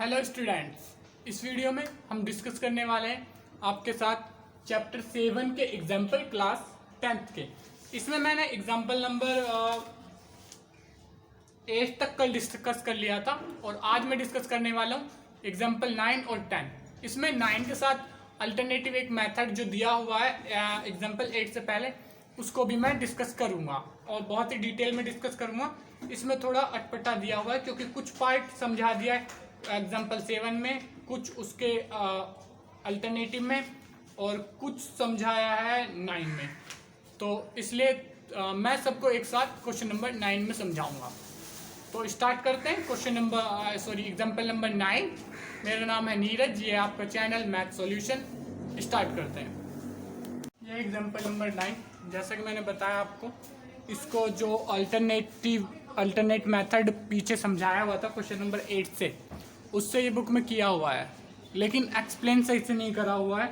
Hello students, इस video में हम डिस्कस करने वाले हैं आपके साथ चैप्टर 7 के एग्जाम्पल क्लास 10th के। इसमें मैंने एग्जाम्पल नंबर 8 तक कल डिस्कस कर लिया था और आज मैं डिस्कस करने वाला हूँ एग्जाम्पल 9 और 10। इसमें 9 के साथ अल्टरनेटिव एक मेथड जो दिया हुआ है एग्जाम्पल 8 से पहले, उसको भी मैं डिस्कस करूँगा और बहुत ही डिटेल में डिस्कस करूँगा। इसमें थोड़ा अटपटा दिया हुआ है क्योंकि कुछ पार्ट समझा दिया है एग्जाम्पल 7 में, कुछ उसके अल्टरनेटिव में और कुछ समझाया है 9 में। तो इसलिए मैं सबको एक साथ क्वेश्चन नंबर 9 में समझाऊंगा। तो स्टार्ट करते हैं क्वेश्चन नंबर एग्जाम्पल नंबर 9। मेरा नाम है नीरज, ये आपका चैनल मैथ सॉल्यूशन। स्टार्ट करते हैं। ये एग्जाम्पल नंबर 9, जैसा कि मैंने बताया आपको, इसको जो अल्टरनेट मेथड पीछे समझाया हुआ था क्वेश्चन नंबर 8 से, उससे ये बुक में किया हुआ है, लेकिन एक्सप्लेन सही से नहीं करा हुआ है।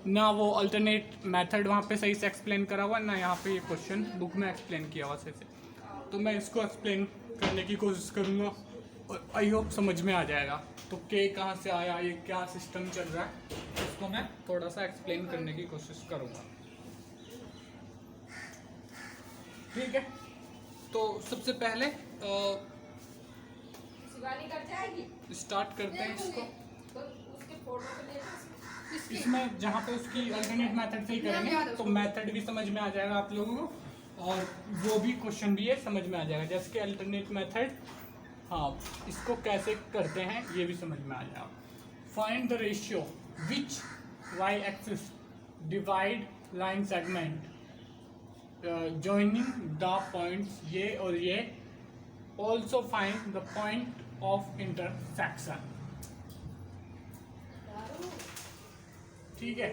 ना वो अल्टरनेट मेथड वहाँ पे सही से एक्सप्लेन करा हुआ है, ना यहाँ पे ये क्वेश्चन बुक में एक्सप्लेन किया हुआ सही से। तो मैं इसको एक्सप्लेन करने की कोशिश करूँगा और आई होप समझ में आ जाएगा। तो के कहाँ से आया, ये क्या सिस्टम चल रहा है, इसको मैं थोड़ा सा एक्सप्लेन करने की कोशिश करूँगा। ठीक है, तो सबसे पहले स्टार्ट करते हैं इसको। इसमें जहाँ पे उसकी अल्टरनेट मेथड से ही करेंगे तो मेथड भी समझ में आ जाएगा आप लोगों को और वो भी क्वेश्चन भी है समझ में आ जाएगा। जैसे कि अल्टरनेट मेथड, हाँ, इसको कैसे करते हैं ये भी समझ में आ जाएगा। Find the ratio which Y axis divide line segment joining the points ये और ये। also find the point of intersection। ठीक है,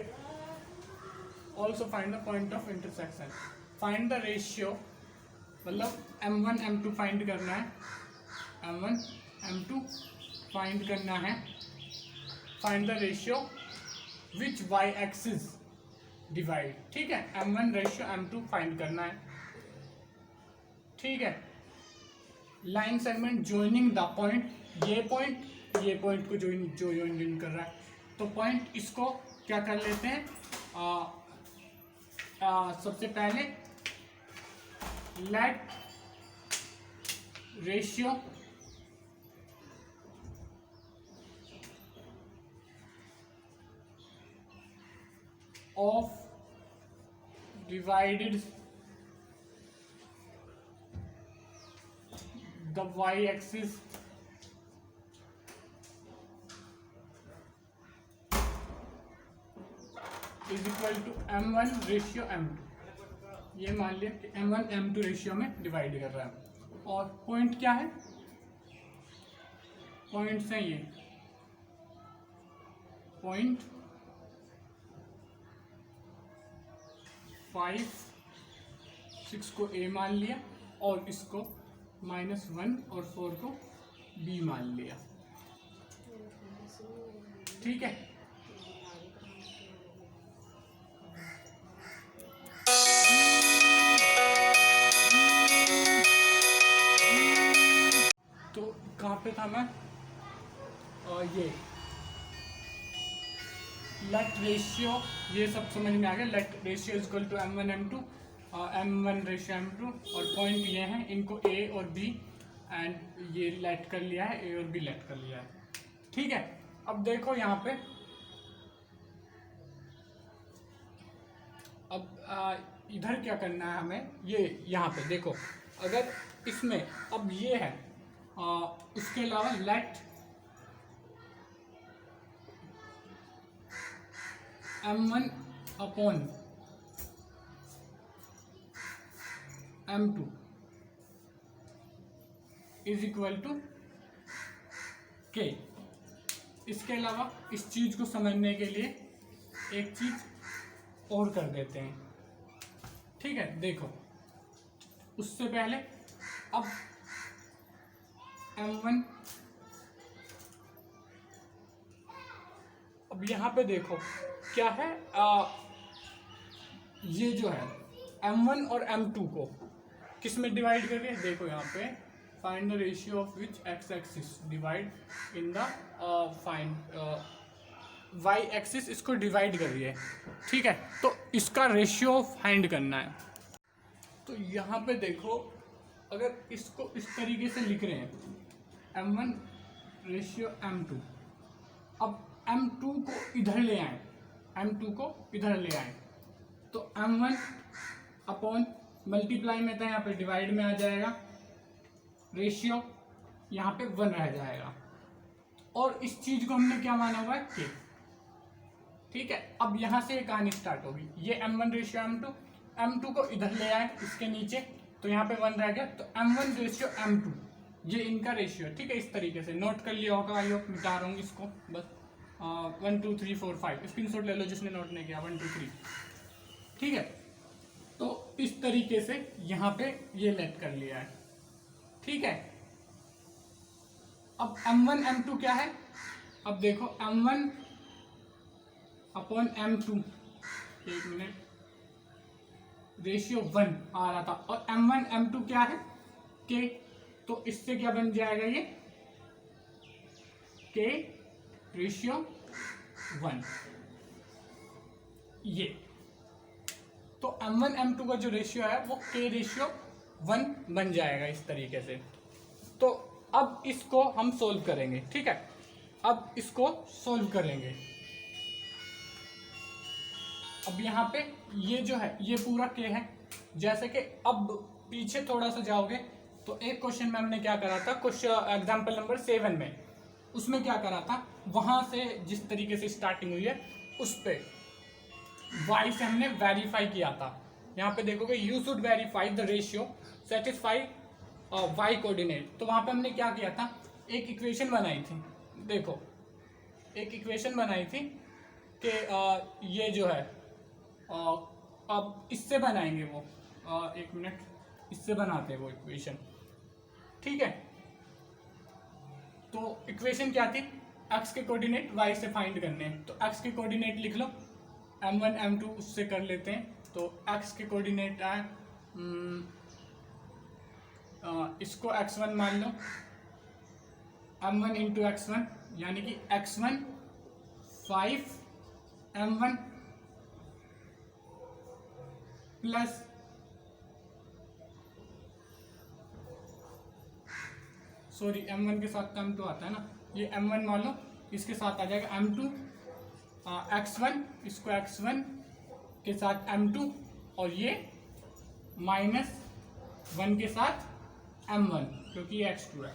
also find the point of intersection। find the ratio मतलब m1 m2 फाइंड करना है, m1 m2 फाइंड करना है। find the ratio which y axis divide, ठीक है, m1 रेशियो m2 फाइंड करना है। ठीक है, line segment joining the point, ये पॉइंट को ज्वाइन कर रहा है, तो पॉइंट इसको क्या कर लेते हैं, सबसे पहले let ratio of divided the y-axis is equal to m1 ratio m2। ये मान लिया कि m1 m2 रेशियो में डिवाइड कर रहा है। और पॉइंट क्या है, पॉइंट्स हैं ये, पॉइंट 5 6 को a मान लिया और इसको -1 और 4 को b मान लिया। ठीक है, तो कहाँ पे था मैं, ये लेट रेशियो, ये सब समझ में आ गया। Let ratio is equal to m1 m2, m1 ratio m2, और पॉइंट ये हैं, इनको a और b एंड ये लेट कर लिया है, a और b लेट कर लिया है। ठीक है, अब देखो यहाँ पे, अब इधर क्या करना है हमें, ये यहाँ पे देखो, अगर इसमें अब ये है, उसके अलावा let m1 upon m2 is equal to k। इसके अलावा इस चीज को समझने के लिए एक चीज और कर देते हैं। ठीक है, देखो, उससे पहले अब m1, अब यहाँ पे देखो क्या है, ये जो है m1 और m2 को किस में डिवाइड कर रहे हैं, देखो यहाँ पे find the ratio of which X axis divide in the Y axis इसको डिवाइड कर रही है, ठीक है। तो इसका रेशियो फाइंड करना है। तो यहाँ पे देखो, अगर इसको इस तरीके से लिख रहे हैं m1 रेशियो m2, अब m2 को इधर ले आए, m2 को इधर ले आए तो m1 अपॉन मल्टीप्लाई में था, यहाँ पे डिवाइड में आ जाएगा, रेशियो यहाँ पे 1 रह जाएगा, और इस चीज को हमने क्या माना हुआ है k, ठीक है। अब यहाँ से ये कहानी स्टार्ट होगी, ये m1 रेशियो m2 को इधर ले आए इसके नीचे, तो यहाँ पे 1 रह गया, तो m1 रेशियो m2 ये इनका रेशियो, ठीक है। इस तरीके से नोट कर लिया होगा, आई होप, मिटा रहा हूँ इसको बस। 1 2 3 4 5 स्क्रीनशॉट ले लो जिसने नोट नहीं किया, 1 2 3, ठीक है। तो इस तरीके से यहाँ पे ये लेट कर लिया है, ठीक है। अब m1 m2 क्या है, अब देखो m1 अपॉन m2, एक मिनट, रेशियो 1 आ रहा था, और m1 m2 क्या है k, तो इससे क्या बन जाएगा ये k रेशियो 1, ये तो m1 m2 का जो रेशियो है वो k रेशियो 1 बन जाएगा इस तरीके से। तो अब इसको हम सोल्व करेंगे, ठीक है। अब इसको सोल्व करेंगे, अब यहाँ पे ये जो है ये पूरा k है, जैसे कि अब पीछे थोड़ा सा जाओगे तो एक क्वेश्चन में हमने क्या करा था, कुछ एग्जाम्पल नंबर 7 में, उसमें क्या करा था, वहां से जिस तरीके से स्टार्टिंग हुई है उस पे y से हमने वेरीफाई किया था। यहाँ पे देखोगे you should verify the ratio satisfy y coordinate, तो वहां पे हमने क्या किया था, एक इक्वेशन बनाई थी, देखो एक इक्वेशन बनाई थी कि ये जो है अब इससे बनाएंगे वो, एक मिनट, इससे बनाते हैं वो इक्वेशन, ठीक है। तो इक्वेशन क्या थी, x के कोऑर्डिनेट y से फाइंड करने हैं, तो x के कोऑर्डिनेट लिख लो, m1 m2 उससे कर लेते हैं, तो x के कोऑर्डिनेट आए, इसको x1 मान लो, m1 इंटू x1 यानी कि x1 5 m1 plus sorry m1 के साथ m2 आता है ना, ये m1 मान लो, इसके साथ आ जाएगा m2, x1, इसको x1 के साथ m2, और ये -1 के साथ m1 क्योंकि ये x2 है,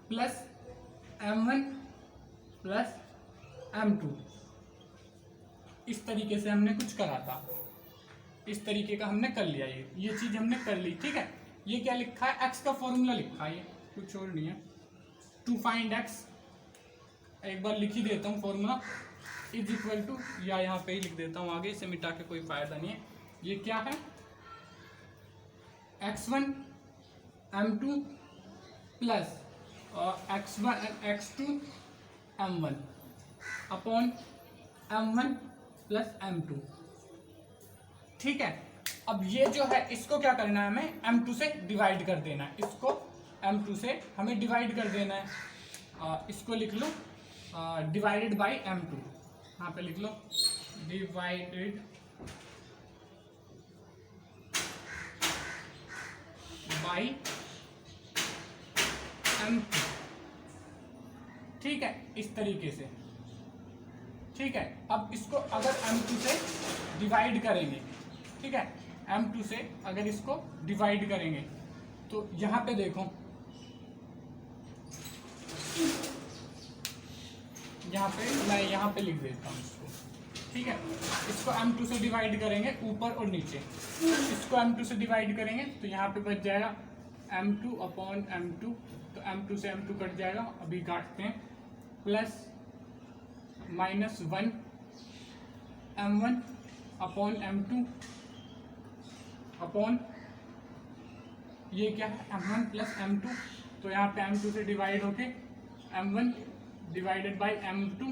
प्लस m1 प्लस m2, इस तरीके से हमने कुछ करा था, इस तरीके का हमने कर लिया, ये चीज हमने कर ली, ठीक है। ये क्या लिखा है, x का फॉर्मूला लिखा है, ये कुछ और नहीं है, टू फाइंड x, एक बार लिख ही देता हूँ फॉर्मूला, इज इक्वल टू, या यहाँ पे ही लिख देता हूँ आगे, इसे मिटा के कोई फायदा नहीं है, ये क्या है, x1 m2 plus x2 m1 upon m1 plus m2, ठीक है। अब ये जो है इसको क्या करना है, हमें m2 से डिवाइड कर देना है, इसको m2 से हमें डिवाइड कर देना है, इसको लिख लो डिवाइडेड बाई m2, यहाँ पे लिख लो डिवाइडेड बाई m2, ठीक है, इस तरीके से, ठीक है। अब इसको अगर m2 से डिवाइड करेंगे, ठीक है, m2 से अगर इसको डिवाइड करेंगे तो यहाँ पे देखो, यहाँ पे मैं यहाँ पे लिख देता हूँ इसको, ठीक है। इसको m2 से डिवाइड करेंगे ऊपर और नीचे, इसको m2 से डिवाइड करेंगे तो यहाँ पे बच जाएगा m2 अपॉन m2, तो m2 से m2 कट जाएगा, अभी काटते हैं, plus -1 m1 upon m2 upon ये क्या है m1 प्लस m2, तो यहाँ पे m2 से डिवाइड होके m1 divided by m2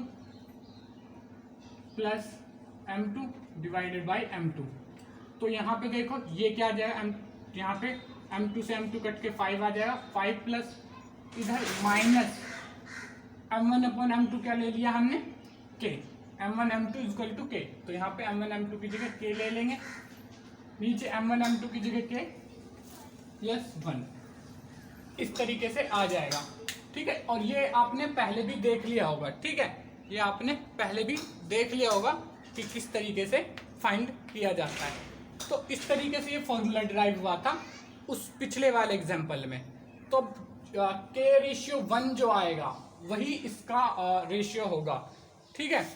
plus m2 divided by m2, तो यहाँ पे देखो ये क्या आ जाएगा, यहाँ पे m2 से m2 कट के 5 आ जाएगा, 5 प्लस इधर माइनस m1 अपॉन m2 क्या ले लिया हमने, k, m1 m2 equal to k। तो यहाँ पे m1 m2 की जगह k ले लेंगे, नीचे m1 m2 की जगह k प्लस 1, इस तरीके से आ जाएगा। ठीक है, और ये आपने पहले भी देख लिया होगा। ठीक है, ये आपने पहले भी देख लिया होगा कि किस तरीके से फाइंड किया जाता है। तो इस तरीके से ये फॉर्मूला डिराइव हुआ था उस पिछले वाले एग्जाम्पल में। तो के रेशियो 1 जो आएगा वही इसका रेशियो होगा। ठीक है,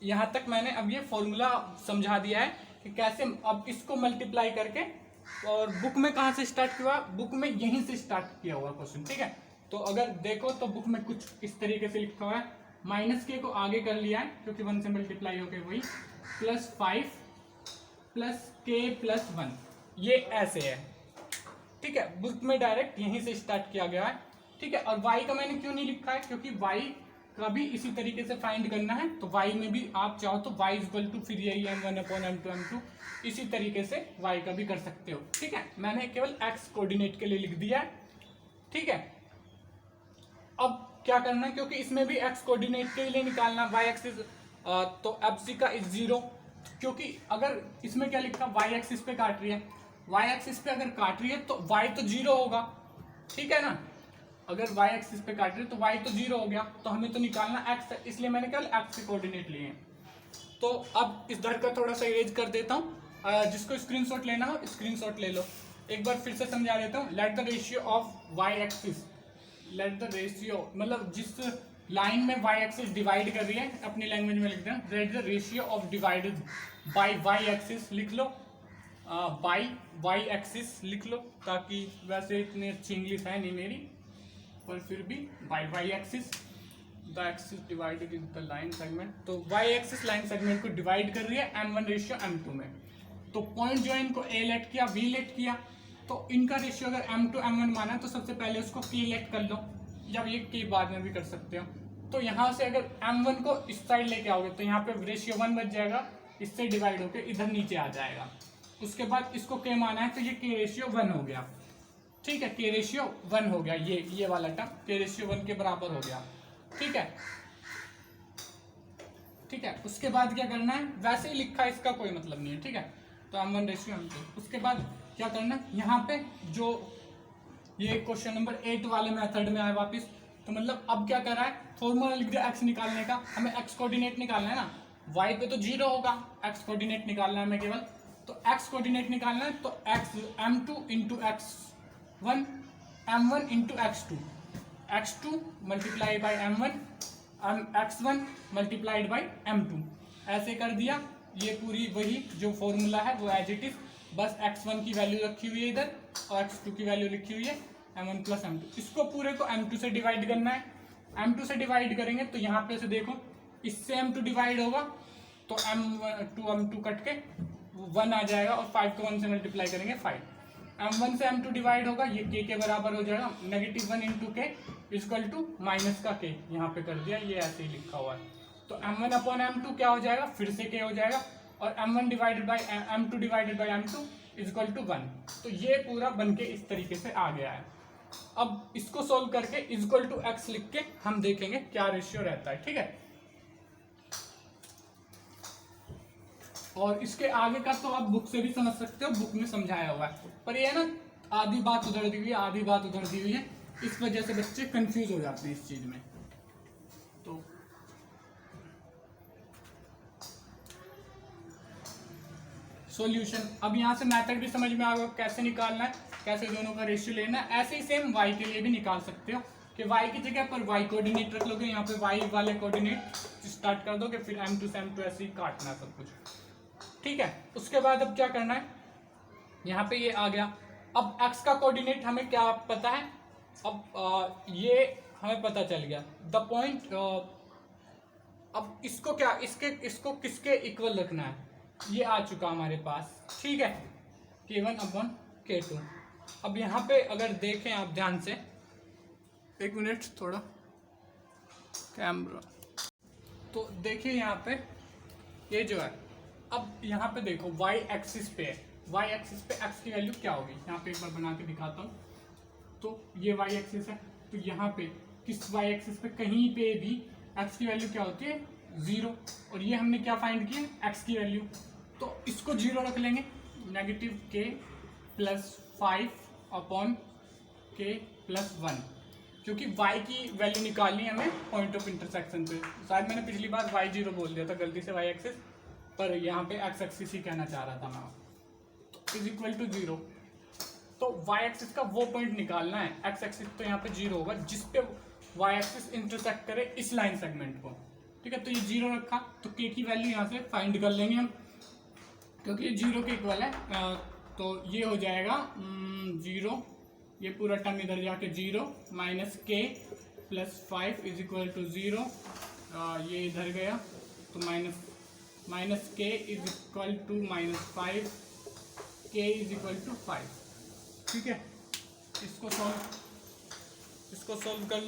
यहाँ तक मैंने अब ये फॉर्मूला समझा दिया है कि कैसे अब इसको मल्टीप्लाई करके, और बुक में कहाँ से स्टार्ट किया, बुक में यहीं से स्टार्ट किया हुआ क्वेश्चन। ठीक है, तो अगर देखो तो बुक में कुछ इस तरीके से लिखा हुआ है, माइनस के को आगे कर लिया है क्योंकि 1 से मल्टीप्लाई हो गए वही, प्लस 5 प्लस के प्लस 1, ये ऐसे है। ठीक है, बुक में डायरेक्ट यहीं से स्टार्ट किया गया है। ठीक है, और y का मैंने क्यों नहीं लिखा है, क्योंकि y का भी इसी तरीके से फाइंड करना है। तो y में भी आप चाहो तो y इक्वल टू फिर यही m1 अपॉन m2 इसी तरीके से y का भी कर सकते हो। ठीक है, मैंने केवल x कोऑर्डिनेट के लिए लिख दिया है। ठीक है, अब क्या करना है, क्योंकि इसमें भी x कोऑर्डिनेट के लिए निकालना, y एक्सिस तो fc का इज 0, क्योंकि अगर इसमें क्या लिखा, y एक्सिस पे काट रही है, y एक्सिस पे अगर काट रही है तो y तो 0 होगा। ठीक है ना, अगर y एक्सिस पे काट रही है तो y तो 0 हो गया, तो हमें तो निकालना x, इसलिए मैंने केवल x के कोऑर्डिनेट लिए हैं। तो अब इस धर का थोड़ा सा इरेज कर देता हूँ, जिसको स्क्रीनशॉट लेना हो स्क्रीनशॉट ले लो। एक बार फिर से समझा देता हूँ। Let the ratio of y axis, let the ratio मतलब जिस लाइन में y एक्सिस डिवाइड कर रही है, अपनी लैंग्वेज में लिख दें, let the ratio of divided by y axis लिख लो, बाय y एक्सिस लिख लो, ताकि वैसे इतनी अच्छी इंग्लिश है नहीं मेरी, पर फिर भी by y axis, the axis divided in the line segment. तो y एक्सिस लाइन सेगमेंट को डिवाइड कर रही है m1 रेशियो m2 में। तो पॉइंट जो है इनको a लेट किया, b लेट किया, तो इनका रेशियो अगर m2 m1 माना तो सबसे पहले उसको k लेट कर लो, या ये k बाद में भी कर सकते हो। तो यहाँ से अगर m1 को इस साइड लेके आओगे तो यहाँ पे रेशियो 1 बच जाएगा, इससे डिवाइड होकर इधर नीचे आ जाएगा। उसके बाद इसको k माना है तो ये k रेशियो 1 हो गया। ठीक है, k रेशियो 1 हो गया, ये वाला टर्म k रेशियो 1 के बराबर हो गया। ठीक है, ठीक है, उसके बाद क्या करना है, वैसे ही लिखा है, इसका कोई मतलब नहीं है। ठीक है, तो m1 रेशियो m2। उसके बाद क्या करना है, यहाँ पे जो ये क्वेश्चन नंबर 8 वाले मेथड में आए वापस, तो मतलब अब क्या कर रहा है, फॉर्मूला लिख दिया x निकालने का, हमें x कोऑर्डिनेट निकालना है ना, y पे तो 0 होगा, x कोऑर्डिनेट निकालना है हमें केवल, तो x कोऑर्डिनेट निकालना है, तो x m2 into x1 m1 into x2 multiply by m1 x1 multiplied by m2, ऐसे कर दिया। ये पूरी वही जो फॉर्मूला है वो एज इट इज, बस x1 की वैल्यू रखी हुई है इधर और x2 की वैल्यू लिखी हुई है m1 प्लस m2। इसको पूरे को m2 से डिवाइड करना है, m2 से डिवाइड करेंगे तो यहाँ पे से देखो, इससे m2 डिवाइड होगा तो m2 कट के 1 आ जाएगा, और 5 को 1 से मल्टीप्लाई करेंगे 5, m1 से m2 डिवाइड होगा, ये k के बराबर हो जाएगा, -1 इंटू के इक्वल टू माइनस का k, यहाँ पे कर दिया, ये ऐसे ही लिखा हुआ है। तो m1 अपॉन m2 क्या हो जाएगा, फिर से k हो जाएगा, और m1 divided by m2 divided by m2 equal to 1। तो ये पूरा बन के इस तरीके से आ गया है। अब इसको सोल्व करके इक्वल टू x लिख के हम देखेंगे क्या रेशियो रहता है। ठीक है, और इसके आगे का तो आप बुक से भी समझ सकते हो, बुक में समझाया हुआ है, पर ये ना आधी बात उधर दी हुई है, आधी बात उधर दी हुई है, इस वजह से बच्चे कंफ्यूज हो जाते हैं इस चीज में। तो सॉल्यूशन, अब यहाँ से मेथड भी समझ में आ गया कैसे निकालना है, कैसे दोनों का रेशियो लेना है। ऐसे ही सेम y के लिए भी निकाल सकते हो कि y की जगह पर y कोऑर्डिनेट रख लोगे, यहाँ पे y वाले कोऑर्डिनेट स्टार्ट कर दोगे, फिर m2 से m2 ऐसे ही काटना सब कुछ। ठीक है, उसके बाद अब क्या करना है, यहाँ पे ये आ गया। अब x का कोऑर्डिनेट हमें क्या पता है, अब ये हमें पता चल गया द पॉइंट। अब इसको क्या, इसको किसके इक्वल रखना है, ये आ चुका हमारे पास। ठीक है, k1 अपॉन k2। अब यहाँ पे अगर देखें आप ध्यान से, एक मिनट थोड़ा कैमरा, तो देखिए यहाँ पे ये जो है, अब यहाँ पे देखो y एक्सिस पे है, वाई एक्सिस पे एक्स की वैल्यू क्या होगी, यहाँ पे एक बार बना के दिखाता हूँ। तो ये वाई एक्सिस है, तो यहाँ पे किस वाई एक्सिस पे कहीं पे भी एक्स की वैल्यू क्या होती है 0, और ये हमने क्या फाइंड किया एक्स की वैल्यू, तो इसको 0 रख लेंगे, नेगेटिव के प्लस 5 अपॉन के प्लस 1, क्योंकि y की वैल्यू निकालनी है हमें पॉइंट ऑफ इंटरसेक्शन पे। शायद मैंने पिछली बार y0 बोल दिया था गलती से, y एक्सिस, पर यहाँ पे x एक्सिस ही कहना चाह रहा था मैं, तो इज इक्वल टू 0। तो y एक्सिस का वो पॉइंट निकालना है, x एक्सिस तो यहाँ पे 0 होगा जिस पे y एक्सिस इंटरसेक्ट करे इस लाइन सेगमेंट को, ठीक है। तो ये 0 रखा, तो k की वैल्यू यहाँ से फाइंड कर लेंगे हम, क्योंकि ये 0 के इक्वल है। तो ये हो जाएगा 0, ये पूरा टर्म इधर जाके 0 माइनस के प्लस 5 इज इक्वल टू 0, ये इधर गया तो माइनस के इज इक्वल टू माइनस 5, के इज इक्वल टू 5, ठीक है। इसको सॉल्व कर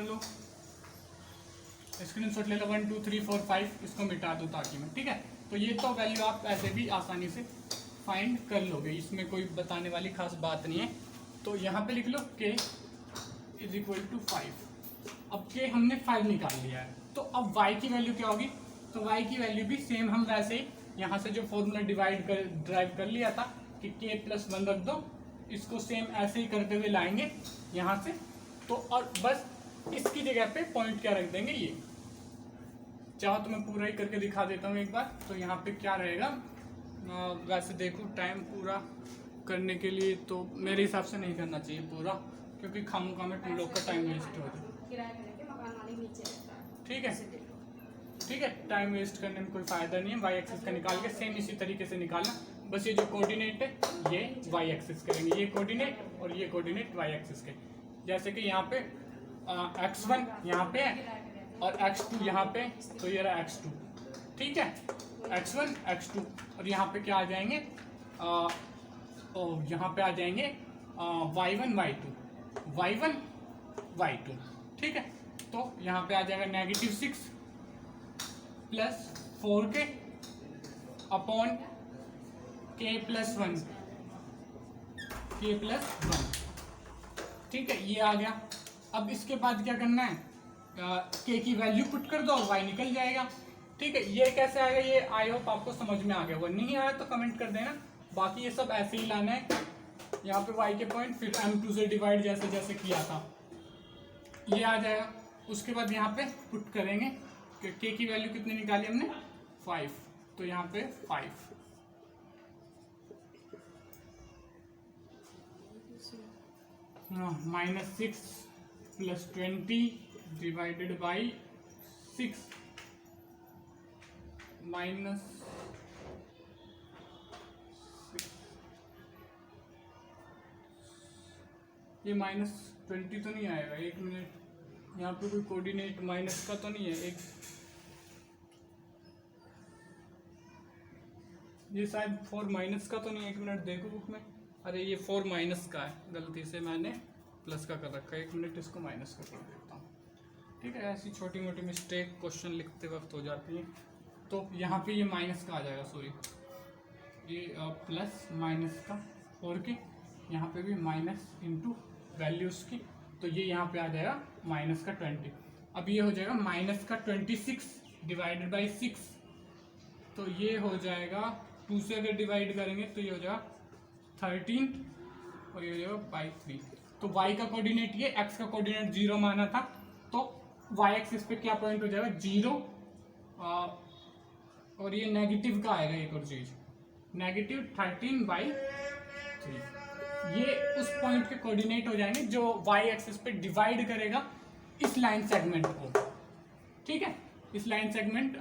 लो, स्क्रीनशॉट ले लो 1 2 3 4 5, इसको मिटा दो ताकि मैं, ठीक है। तो ये तो वैल्यू आप ऐसे भी आसानी से फाइंड कर लोगे, इसमें कोई बताने वाली खास बात नहीं है। तो यहाँ पे लिख लो k इज इक्वल टू 5। अब k हमने 5 निकाल लिया है, तो अब y की वैल्यू क्या होगी, तो y की वैल्यू भी सेम हम वैसे ही यहाँ से जो फॉर्मूला ड्राइव कर लिया था कि k प्लस 1 रख दो, इसको सेम ऐसे ही करते हुए लाएंगे यहाँ से, तो और बस इसकी जगह पे पॉइंट क्या रख देंगे, ये चाहो तो मैं पूरा ही करके दिखा देता हूँ एक बार। तो यहाँ पे क्या रहेगा, वैसे देखो टाइम पूरा करने के लिए तो मेरे हिसाब से नहीं करना चाहिए पूरा, क्योंकि खामोखा में तुम लोग का टाइम वेस्ट हो जाए, ठीक है। टाइम वेस्ट करने में कोई फायदा नहीं है। वाई एक्सिस का निकाल के सेम इसी तरीके से निकालना, बस ये जो कोऑर्डिनेट है ये वाई एक्सिस करेंगे, ये कोऑर्डिनेट और ये कोऑर्डिनेट वाई एक्सिस के, जैसे कि यहाँ पे x1 यहाँ पे है और x2 यहाँ पे, तो ये रहा x2, ठीक है, x1 x2, और यहाँ पे क्या आ जाएंगे, यहाँ पे आ जाएंगे y1 y2, ठीक है। तो यहाँ पे आ जाएगा negative 6 plus 4k upon k plus 1, ठीक है, ये आ गया। अब इसके बाद क्या करना है, k की वैल्यू पुट कर दो, y निकल जाएगा, ठीक है। ये कैसे आएगा, ये आई होप आपको समझ में आ गया होगा, नहीं आया तो कमेंट कर देना। बाकी ये सब ऐसे ही लाना है, यहाँ पे y के पॉइंट, फिर m2 से डिवाइड जैसे जैसे किया था ये आ जाएगा। उसके बाद यहाँ पे पुट करेंगे, k की वैल्यू कितनी निकाली हमने 5, तो यहाँ पे 5 -6 प्लस 20 डिवाइडेड बाई 6 माइनस, ये -20 तो नहीं आएगा, एक मिनट, यहाँ पे कोई कोऑर्डिनेट माइनस का तो नहीं है, एक ये शायद 4 माइनस का तो नहीं है, एक मिनट देखो बुक में, अरे ये 4 माइनस का है, गलती से मैंने प्लस का कर रखा है, एक मिनट इसको माइनस का कर देता हूँ, ठीक है। ऐसी छोटी मोटी मिस्टेक क्वेश्चन लिखते वक्त हो जाती है। तो यहाँ पे ये माइनस का आ जाएगा, सॉरी, ये प्लस माइनस का 4k, यहाँ पे भी माइनस इंटू वैल्यूज़ की, तो ये यहाँ पे आ जाएगा माइनस का 20। अब ये हो जाएगा माइनस का 26 डिवाइडेड बाई 6, तो ये हो जाएगा 2 से अगर डिवाइड करेंगे तो ये हो जाएगा 13 और ये हो जाएगा बाई 3। तो y का कोऑर्डिनेट ये, x का कोऑर्डिनेट 0 माना था, तो y एक्सिस पे क्या पॉइंट हो जाएगा 0, और ये नेगेटिव का आएगा एक और चीज, नेगेटिव 13/3, ये उस पॉइंट के कोऑर्डिनेट हो जाएंगे जो y एक्सिस पे डिवाइड करेगा इस लाइन सेगमेंट को, ठीक है, इस लाइन सेगमेंट।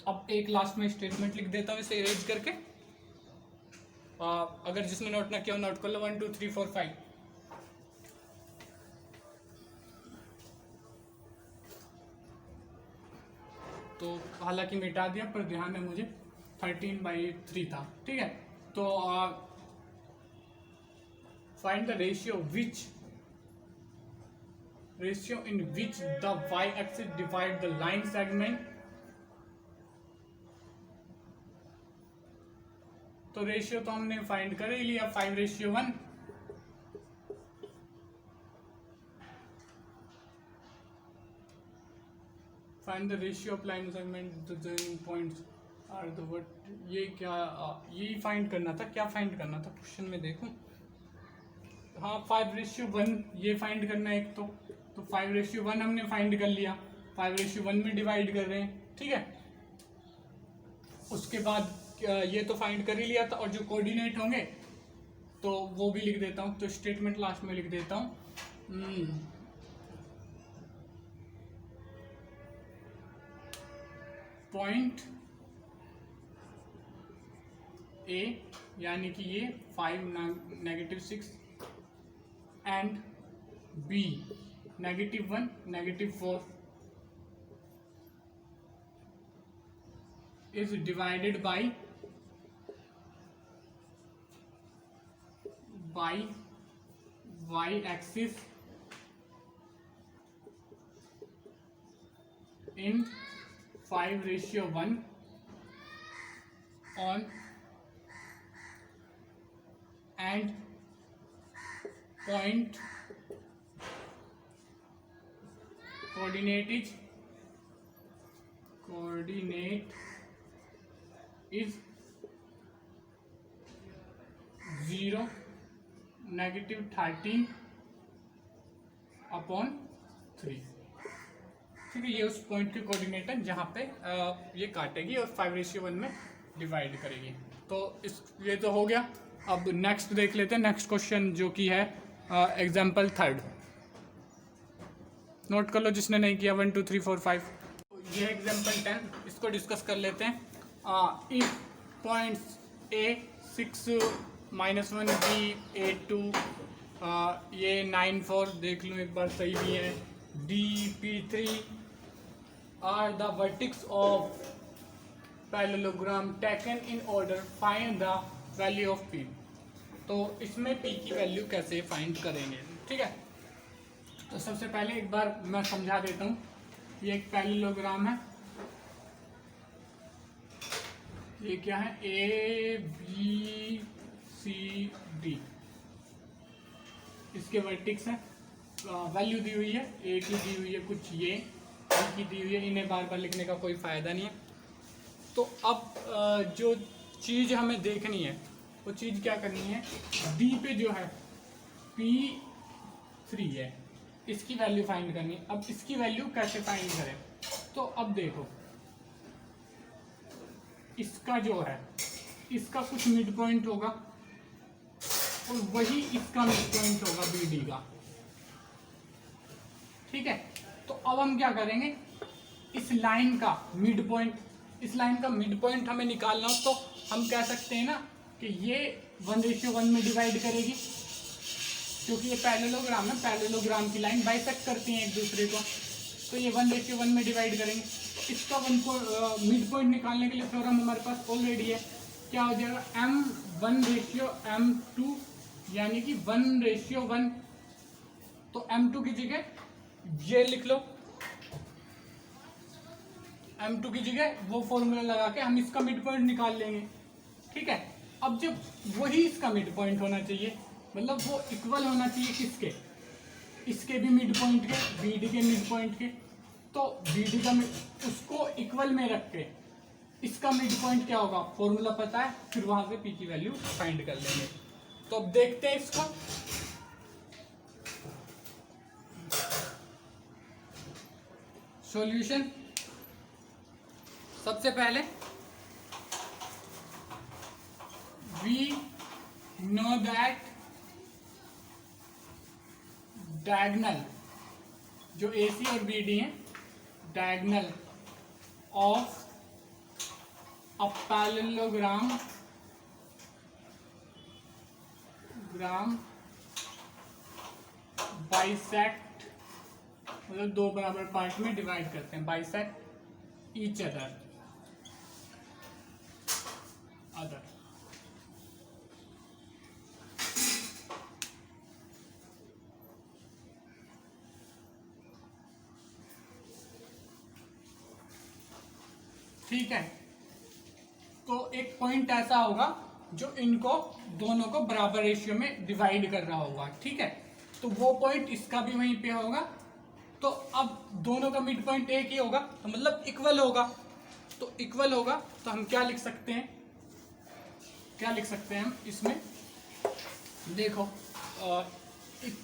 अब एक लास्ट में स्टेटमेंट लिख देता हूँ इसे इरेज करके, अगर जिसने नोट ना किया नोट कर लो 1 2 3 4 5। तो हालांकि मिटा दिया पर ध्यान है मुझे 13/3 था, ठीक है। तो find the ratio in which the y axis divide the line segment तो रेशियो तो हमने फाइंड कर ही लिया 5:1। Find the ratio of line segment the joining points are the what. ये क्या, यही फाइंड करना था। क्या फाइंड करना था क्वेश्चन में देखूं। हाँ 5:1 ये फाइंड करना है एक तो 5:1 हमने फाइंड कर लिया, 5:1 में डिवाइड कर रहे हैं, ठीक है। उसके बाद ये तो फाइंड कर ही लिया था, और जो कोऑर्डिनेट होंगे तो वो भी लिख देता हूँ। तो स्टेटमेंट लास्ट में लिख देता हूँ। पॉइंट ए यानी कि ये 5 -6 and B -1 -4 is divided by y-axis in 5:1 on and point coordinate is 0 -13/3। ठीक है, ये उस पॉइंट की कोऑर्डिनेट है जहाँ पे ये काटेगी और 5:1 में डिवाइड करेगी। तो ये तो हो गया। अब नेक्स्ट देख लेते हैं, नेक्स्ट क्वेश्चन जो कि है एग्जाम्पल 3। नोट कर लो जिसने नहीं किया, 1 2 3 4 5। ये एग्जाम्पल 10, इसको डिस्कस कर लेते हैं। इफ पॉइंट्स A 6 -1 B 8 2 ये 9 4 देख लूँ एक बार सही भी है, D P 3 are the vertices of parallelogram taken in order, find the value of P। तो इसमें P की वैल्यू कैसे फाइंड करेंगे, ठीक है। तो सबसे पहले एक बार मैं समझा देता हूँ। ये एक पैरेललोग्राम है, ये क्या है, A B C D, इसके वर्टिक्स है। वैल्यू दी हुई है, A की दी हुई है कुछ, ये B की दी हुई है। इन्हें बार बार लिखने का कोई फ़ायदा नहीं है। तो अब जो चीज़ हमें देखनी है वो चीज़ क्या करनी है, D पे जो है P3 है, इसकी वैल्यू फाइंड करनी है। अब इसकी वैल्यू कैसे फाइंड करें, तो अब देखो इसका जो है, इसका कुछ मिड पॉइंट होगा और वही इसका मिड पॉइंट होगा BD का, ठीक है। तो अब हम क्या करेंगे, इस लाइन का मिड पॉइंट, इस लाइन का मिड पॉइंट हमें निकालना हो तो हम कह सकते हैं ना कि ये 1:1 में डिवाइड करेगी, क्योंकि ये पैरेललोग्राम है, पैरेललोग्राम की लाइन बाइसेक्ट करती हैं एक दूसरे को, तो ये 1:1 में डिवाइड करेंगे। इसका मिड पॉइंट निकालने के लिए थ्योरम हमारे पास ऑलरेडी है। क्या हो जाएगा, M1:M2 यानी कि 1:1। तो M2 की जगह ये लिख लो, M2 की जगह वो फॉर्मूला लगा के हम इसका मिड पॉइंट निकाल लेंगे, ठीक है। अब जब वही इसका मिड पॉइंट होना चाहिए, मतलब वो इक्वल होना चाहिए किसके, इसके भी मिड पॉइंट के, BD के मिड पॉइंट के। तो BD का उसको इक्वल में रख के इसका मिड पॉइंट क्या होगा, फॉर्मूला पता है, फिर वहां से P की वैल्यू फाइंड कर लेंगे। तो अब देखते हैं इसको। सॉल्यूशन, सबसे पहले we know that diagonal जो AC और BD है, diagonal of a parallelogram bisect, मतलब दो बराबर पार्ट में डिवाइड करते हैं, bisect each other। ठीक है, तो एक पॉइंट ऐसा होगा जो इनको दोनों को बराबर रेशियो में डिवाइड कर रहा होगा, ठीक है। तो वो पॉइंट इसका भी वहीं पे होगा। तो अब दोनों का मिड पॉइंट एक ही होगा, तो मतलब इक्वल होगा। तो इक्वल होगा तो हम क्या लिख सकते हैं, क्या लिख सकते हैं हम इसमें, देखो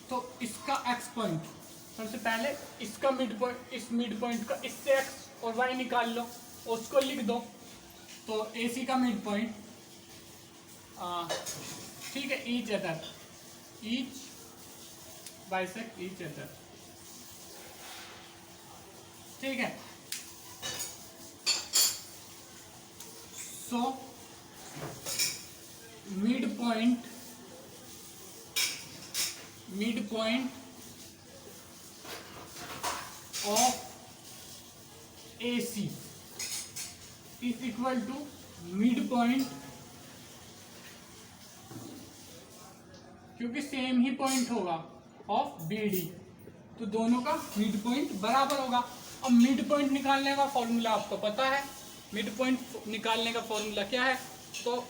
तो इसका एक्स पॉइंट, सबसे पहले इसका मिड पॉइंट, इस मिड पॉइंट का इससे एक्स और वाई निकाल लो, उसको लिख दो। तो AC का मिड पॉइंट, ठीक है, each other, each bisect each other, ठीक है। So mid point of AC is equal to mid point, क्योंकि सेम ही पॉइंट होगा, ऑफ BD, तो दोनों का मिड पॉइंट बराबर होगा। अब मिड पॉइंट निकालने का फॉर्मूला आपको पता है, मिड पॉइंट निकालने का फॉर्मूला क्या है, तो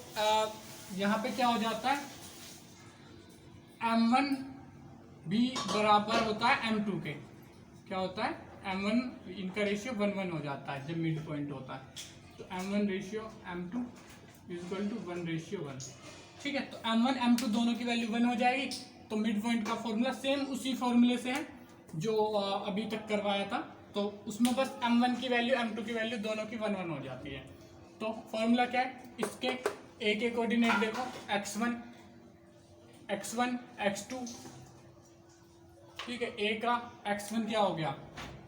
यहाँ पे क्या हो जाता है, M1 भी बराबर होता है M2 के, क्या होता है, M1 इनका रेशियो 1:1 हो जाता है जब मिड पॉइंट होता है। तो M1 ratio M2 equal to 1:1, ठीक है। तो M1 M2 दोनों की वैल्यू 1 हो जाएगी। तो मिड पॉइंट का फॉर्मूला सेम उसी फॉर्मूले से है जो अभी तक करवाया था, तो उसमें बस M1 की वैल्यू M2 की वैल्यू दोनों की 1:1 हो जाती है। तो फॉर्मूला क्या है, इसके A के कोऑर्डिनेट देखो, x1 x2, ठीक है। A का x1 क्या हो गया,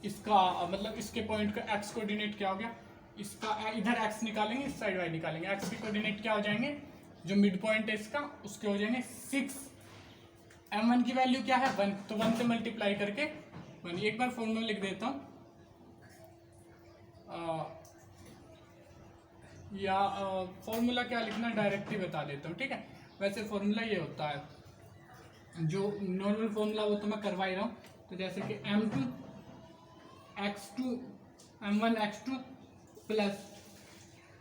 इसका मतलब इसके पॉइंट का x कोऑर्डिनेट क्या हो गया, इसका इधर x निकालेंगे, इस साइड y निकालेंगे, x के कोऑर्डिनेट क्या हो जाएंगे, जो मिड पॉइंट है इसका उसके हो जाएंगे 6। M1 की वैल्यू क्या है 1, तो 1 से मल्टीप्लाई करके 1। एक बार फॉर्मूला लिख देता हूँ, या फॉर्मूला क्या लिखना, डायरेक्ट ही बता देता हूँ, ठीक है। वैसे फॉर्मूला ये होता है, जो नॉर्मल फॉर्मूला वो तो मैं करवा ही रहा हूँ। तो जैसे कि M1 x2 plus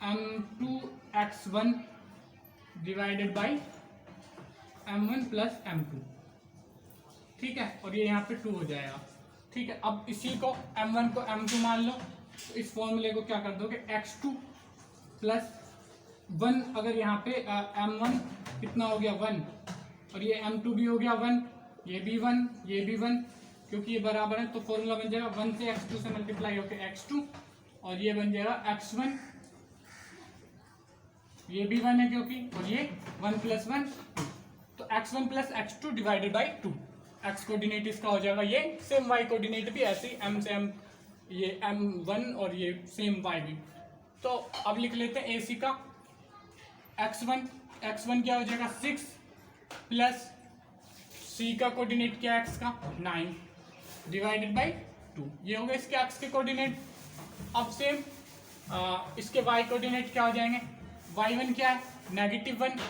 M2 x1 divided by M1 plus M2, ठीक है। और ये यहाँ पे 2 हो जाएगा, ठीक है। अब इसी को M1 को M2 मान लो, तो इस फॉर्मूले को क्या कर दोगे, x2 प्लस 1, अगर यहाँ पे M1 कितना हो गया 1, और ये M2 भी हो गया 1, ये भी 1, ये भी 1, क्योंकि ये बराबर है, तो फॉर्मूला बन जाएगा 1 से x2 से मल्टीप्लाई होकर x2, और ये बन जाएगा x1, ये भी 1 है क्योंकि, और ये 1 + 1 2, तो x1 + x2 divided by 2। x coordinate इसका हो जाएगा ये, सेम y कोऑर्डिनेट भी ऐसे ही M से M, ये M1 और ये सेम y भी। तो अब लिख लेते हैं AC का x1 क्या हो जाएगा 6 प्लस C का कोऑर्डिनेट क्या है x का 9 डिवाइडेड बाई 2, ये हो गया इसके x के कोऑर्डिनेट। अब सेम इसके y कोऑर्डिनेट क्या हो जाएंगे, y1 क्या है -1,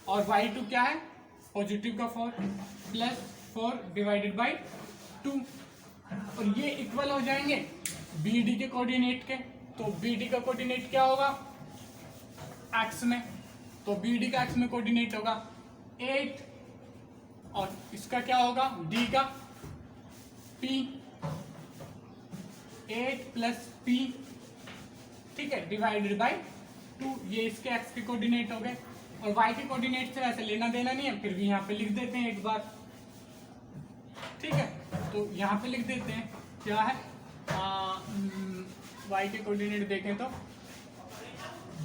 और y2 क्या है पॉजिटिव का 4 प्लस 4 डिवाइडेड बाई 2, और ये इक्वल हो जाएंगे BD के कोऑर्डिनेट के। तो BD का कोऑर्डिनेट क्या होगा x में, तो BD का x में कोऑर्डिनेट होगा 8, और इसका क्या होगा D का P, 8 + P, ठीक है, डिवाइडेड बाई 2, ये इसके x के कोऑर्डिनेट हो गए। और y के कोऑर्डिनेट से वैसे लेना देना नहीं है, फिर भी यहाँ पे लिख देते हैं एक बार, ठीक है। तो यहाँ पे लिख देते हैं क्या है, y के कोऑर्डिनेट देखें तो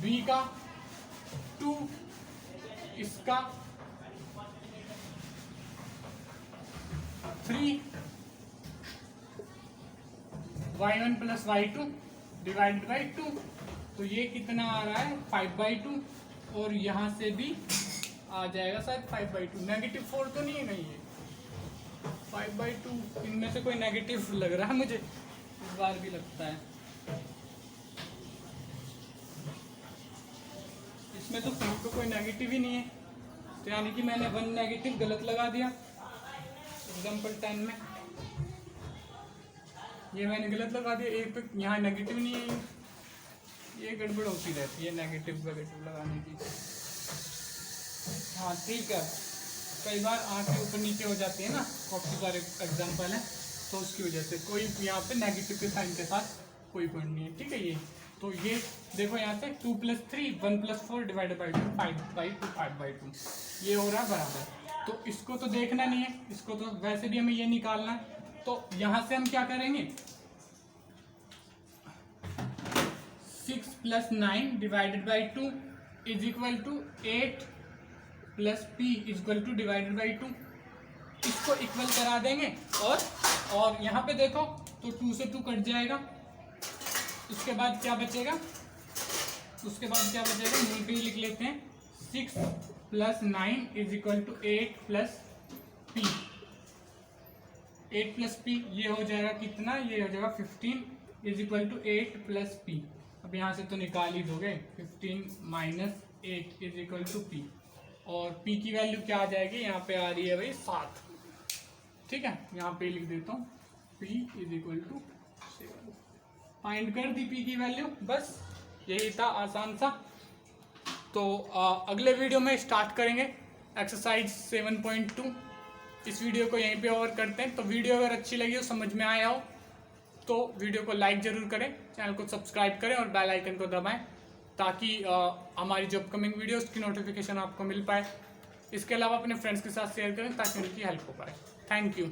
b का 2, इसका 3, y1 + y2 डिवाइडेड बाई 2, तो ये कितना आ रहा है 5/2, और यहाँ से भी आ जाएगा शायद 5/2, -4 तो नहीं है, नहीं है 5/2, इनमें से कोई नेगेटिव लग रहा है मुझे, इस बार भी लगता है, इसमें तो कोई नेगेटिव ही नहीं है, तो यानी कि मैंने 1 नेगेटिव गलत लगा दिया एग्जाम्पल 10 में, ये मैंने गलत लगा दिया, एक तो यहाँ नेगेटिव नहीं है, ये गड़बड़ होती रहती है नेगेटिव लगाने की। हाँ ठीक है, कई बार आंखें ऊपर नीचे हो जाती है ना, काफ़ी सारे एग्जाम्पल हैं, तो उसकी वजह से कोई यहाँ पे नेगेटिव के साइन के साथ कोई पॉइंट नहीं है, ठीक है। ये तो ये देखो यहाँ से 2 + 3 1 + 4 डिवाइडेड बाई 2 5/2 5/2 ये हो रहा है बराबर। तो इसको तो देखना नहीं है, इसको तो वैसे भी हमें ये निकालना है। तो यहाँ से हम क्या करेंगे, 6 + 9 divided by 2 = 8 + p = divided by 2। इसको इक्वल करा देंगे और यहाँ पे देखो तो 2 से 2 कट जाएगा। उसके बाद क्या बचेगा, यहीं पे लिख लेते हैं 6 + 9 = 8 + p। 8 + p ये हो जाएगा कितना, ये हो जाएगा 15 = 8 + p। अब यहाँ से तो निकाल ही दोगे, 15 - 8 = p। और p की वैल्यू क्या आ जाएगी, यहाँ पे आ रही है भाई 7, ठीक है। यहाँ पे लिख देता हूँ p = 7। फाइंड कर दी p की वैल्यू, बस यही था, आसान सा। तो अगले वीडियो में स्टार्ट करेंगे एक्सरसाइज 7.2। इस वीडियो को यहीं पे ओवर करते हैं। तो वीडियो अगर अच्छी लगी हो, समझ में आया हो, तो वीडियो को लाइक ज़रूर करें, चैनल को सब्सक्राइब करें और बेल आइकन को दबाएं, ताकि हमारी जो अपकमिंग वीडियोस की नोटिफिकेशन आपको मिल पाए। इसके अलावा अपने फ्रेंड्स के साथ शेयर करें ताकि उनकी हेल्प हो पाए। Thank you.